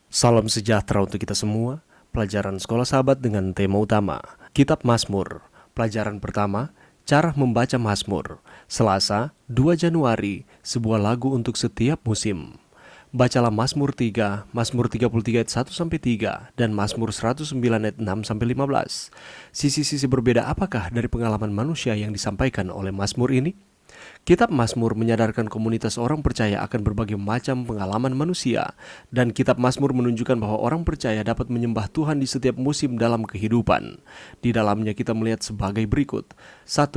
Salam sejahtera untuk kita semua. Pelajaran Sekolah Sahabat dengan tema utama Kitab Mazmur. Pelajaran pertama, cara membaca Mazmur. Selasa, 2 Januari, sebuah lagu untuk setiap musim. Bacalah Mazmur 3, Mazmur 33 ayat 1-3, dan Mazmur 109 ayat 6-15. Sisi-sisi berbeda apakah dari pengalaman manusia yang disampaikan oleh Mazmur ini? Kitab Mazmur menyadarkan komunitas orang percaya akan berbagai macam pengalaman manusia, dan Kitab Mazmur menunjukkan bahwa orang percaya dapat menyembah Tuhan di setiap musim dalam kehidupan. Di dalamnya kita melihat sebagai berikut. 1.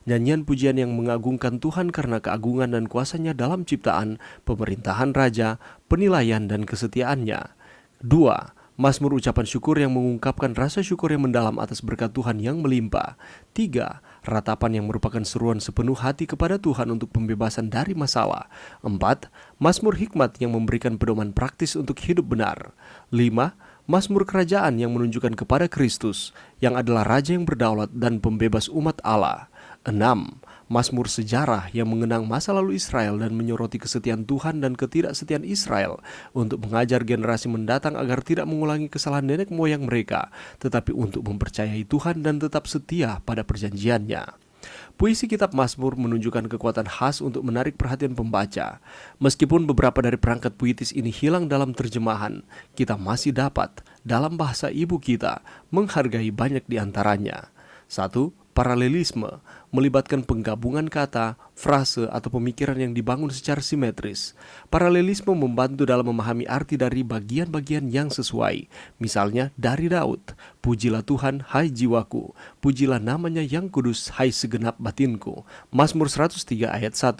Nyanyian pujian yang mengagungkan Tuhan karena keagungan dan kuasanya dalam ciptaan, pemerintahan raja, penilaian dan kesetiaannya. 2. Mazmur ucapan syukur yang mengungkapkan rasa syukur yang mendalam atas berkat Tuhan yang melimpah. 3. Ratapan yang merupakan seruan sepenuh hati kepada Tuhan untuk pembebasan dari masalah. 4. Mazmur hikmat yang memberikan pedoman praktis untuk hidup benar. 5. Mazmur kerajaan yang menunjukkan kepada Kristus, yang adalah Raja yang berdaulat dan pembebas umat Allah. 6. Mazmur sejarah yang mengenang masa lalu Israel dan menyoroti kesetiaan Tuhan dan ketidaksetiaan Israel untuk mengajar generasi mendatang agar tidak mengulangi kesalahan nenek moyang mereka, tetapi untuk mempercayai Tuhan dan tetap setia pada perjanjiannya. Puisi Kitab Mazmur menunjukkan kekuatan khas untuk menarik perhatian pembaca. Meskipun beberapa dari perangkat puitis ini hilang dalam terjemahan, kita masih dapat, dalam bahasa ibu kita, menghargai banyak di antaranya. 1. Paralelisme melibatkan penggabungan kata, frase, atau pemikiran yang dibangun secara simetris. Paralelisme membantu dalam memahami arti dari bagian-bagian yang sesuai. Misalnya dari Daud, pujilah Tuhan, hai jiwaku, pujilah namanya yang kudus, hai segenap batinku. Mazmur 103 ayat 1.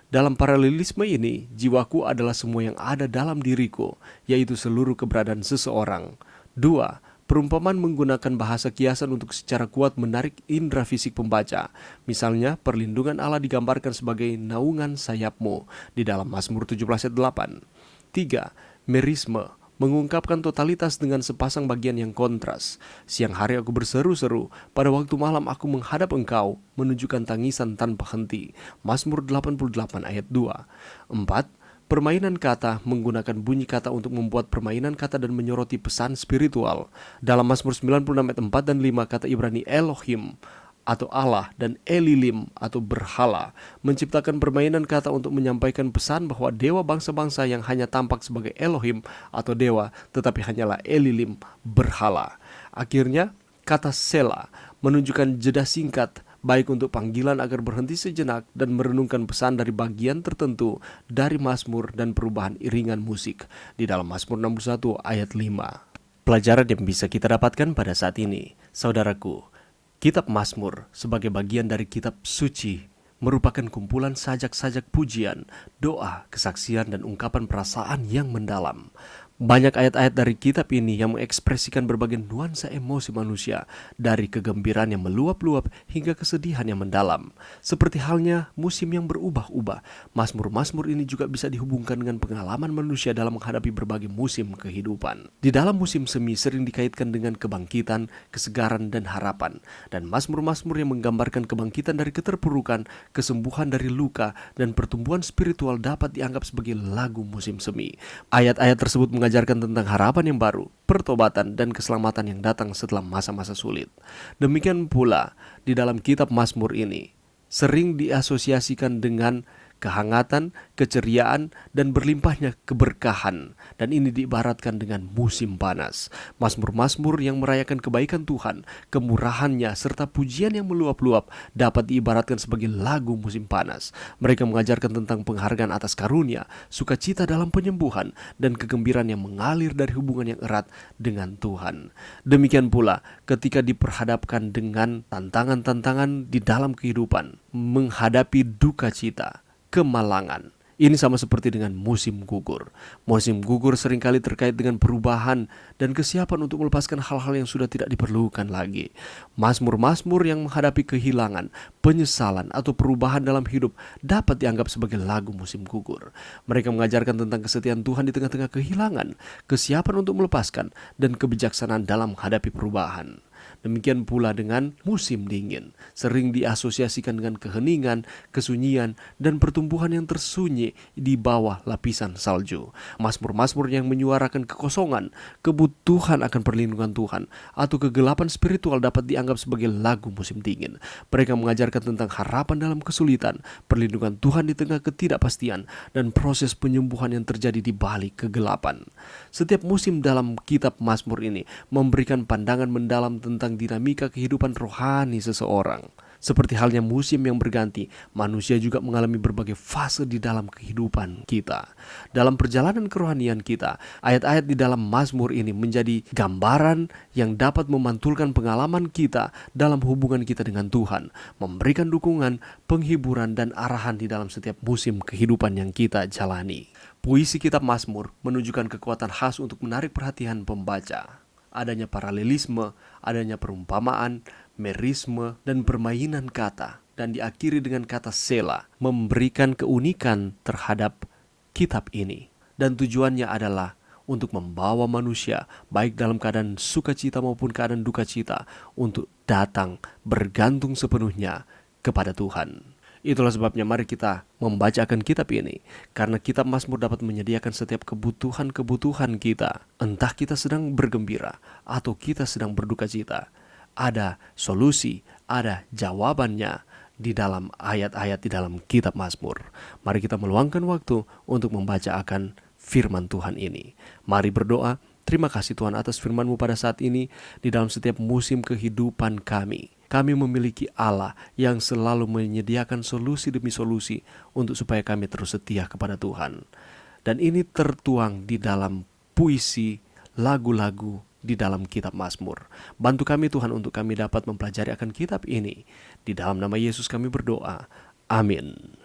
Dalam paralelisme ini, jiwaku adalah semua yang ada dalam diriku, yaitu seluruh keberadaan seseorang. 2. Perumpamaan menggunakan bahasa kiasan untuk secara kuat menarik indera fisik pembaca. Misalnya, perlindungan Allah digambarkan sebagai naungan sayapmu di dalam Mazmur 17 ayat 8. 3. Merisme mengungkapkan totalitas dengan sepasang bagian yang kontras. Siang hari aku berseru-seru, pada waktu malam aku menghadap engkau, menunjukkan tangisan tanpa henti. Mazmur 88 ayat 2. 4. Permainan kata menggunakan bunyi kata untuk membuat permainan kata dan menyoroti pesan spiritual. Dalam Mazmur 96 ayat 4 dan 5 kata Ibrani Elohim atau Allah dan Elilim atau berhala menciptakan permainan kata untuk menyampaikan pesan bahwa dewa bangsa-bangsa yang hanya tampak sebagai Elohim atau dewa tetapi hanyalah Elilim, berhala. Akhirnya kata Sela menunjukkan jeda singkat baik untuk panggilan agar berhenti sejenak dan merenungkan pesan dari bagian tertentu dari Mazmur dan perubahan iringan musik di dalam Mazmur 61 ayat 5. Pelajaran yang bisa kita dapatkan pada saat ini, saudaraku, Kitab Mazmur sebagai bagian dari kitab suci merupakan kumpulan sajak-sajak pujian, doa, kesaksian, dan ungkapan perasaan yang mendalam. Banyak ayat-ayat dari kitab ini yang mengekspresikan berbagai nuansa emosi manusia, dari kegembiraan yang meluap-luap hingga kesedihan yang mendalam. Seperti halnya musim yang berubah-ubah, Mazmur-Mazmur ini juga bisa dihubungkan dengan pengalaman manusia dalam menghadapi berbagai musim kehidupan. Di dalam musim semi sering dikaitkan dengan kebangkitan, kesegaran, dan harapan. Dan Mazmur-Mazmur yang menggambarkan kebangkitan dari keterpurukan, kesembuhan dari luka, dan pertumbuhan spiritual dapat dianggap sebagai lagu musim semi. Ayat-ayat tersebut mengajarkan tentang harapan yang baru, pertobatan, dan keselamatan yang datang setelah masa-masa sulit. Demikian pula di dalam kitab Mazmur ini sering diasosiasikan dengan kehangatan, keceriaan, dan berlimpahnya keberkahan. Dan ini diibaratkan dengan musim panas. Mazmur-mazmur yang merayakan kebaikan Tuhan, kemurahannya, serta pujian yang meluap-luap dapat diibaratkan sebagai lagu musim panas. Mereka mengajarkan tentang penghargaan atas karunia, sukacita dalam penyembuhan, dan kegembiraan yang mengalir dari hubungan yang erat dengan Tuhan. Demikian pula ketika diperhadapkan dengan tantangan-tantangan di dalam kehidupan, menghadapi duka cita, kemalangan. Ini sama seperti dengan musim gugur. Musim gugur seringkali terkait dengan perubahan dan kesiapan untuk melepaskan hal-hal yang sudah tidak diperlukan lagi. Mazmur-mazmur yang menghadapi kehilangan, penyesalan, atau perubahan dalam hidup dapat dianggap sebagai lagu musim gugur. Mereka mengajarkan tentang kesetiaan Tuhan di tengah-tengah kehilangan, kesiapan untuk melepaskan, dan kebijaksanaan dalam menghadapi perubahan. Demikian pula dengan musim dingin, sering diasosiasikan dengan keheningan, kesunyian, dan pertumbuhan yang tersunyi di bawah lapisan salju. Mazmur-mazmur yang menyuarakan kekosongan, kebutuhan akan perlindungan Tuhan, atau kegelapan spiritual dapat dianggap sebagai lagu musim dingin. Mereka mengajarkan tentang harapan dalam kesulitan, perlindungan Tuhan di tengah ketidakpastian, dan proses penyembuhan yang terjadi di balik kegelapan. Setiap musim dalam kitab Mazmur ini memberikan pandangan mendalam tentang dinamika kehidupan rohani seseorang. Seperti halnya musim yang berganti, manusia juga mengalami berbagai fase di dalam kehidupan kita. Dalam perjalanan kerohanian kita, ayat-ayat di dalam Mazmur ini menjadi gambaran yang dapat memantulkan pengalaman kita dalam hubungan kita dengan Tuhan, memberikan dukungan, penghiburan, dan arahan di dalam setiap musim kehidupan yang kita jalani. Puisi kitab Mazmur menunjukkan kekuatan khas untuk menarik perhatian pembaca. Adanya paralelisme, adanya perumpamaan, merisme, dan permainan kata, dan diakhiri dengan kata sela, memberikan keunikan terhadap kitab ini. Dan tujuannya adalah untuk membawa manusia, baik dalam keadaan sukacita maupun keadaan duka cita, untuk datang bergantung sepenuhnya kepada Tuhan. Itulah sebabnya mari kita membacakan kitab ini, karena kitab Mazmur dapat menyediakan setiap kebutuhan-kebutuhan kita. Entah kita sedang bergembira atau kita sedang berduka cita, ada solusi, ada jawabannya di dalam ayat-ayat di dalam kitab Mazmur. Mari kita meluangkan waktu untuk membaca akan firman Tuhan ini. Mari berdoa. Terima kasih Tuhan atas firman-Mu pada saat ini di dalam setiap musim kehidupan kami. Kami memiliki Allah yang selalu menyediakan solusi demi solusi untuk supaya kami terus setia kepada Tuhan. Dan ini tertuang di dalam puisi, lagu-lagu di dalam kitab Mazmur. Bantu kami Tuhan untuk kami dapat mempelajari akan kitab ini. Di dalam nama Yesus kami berdoa. Amin.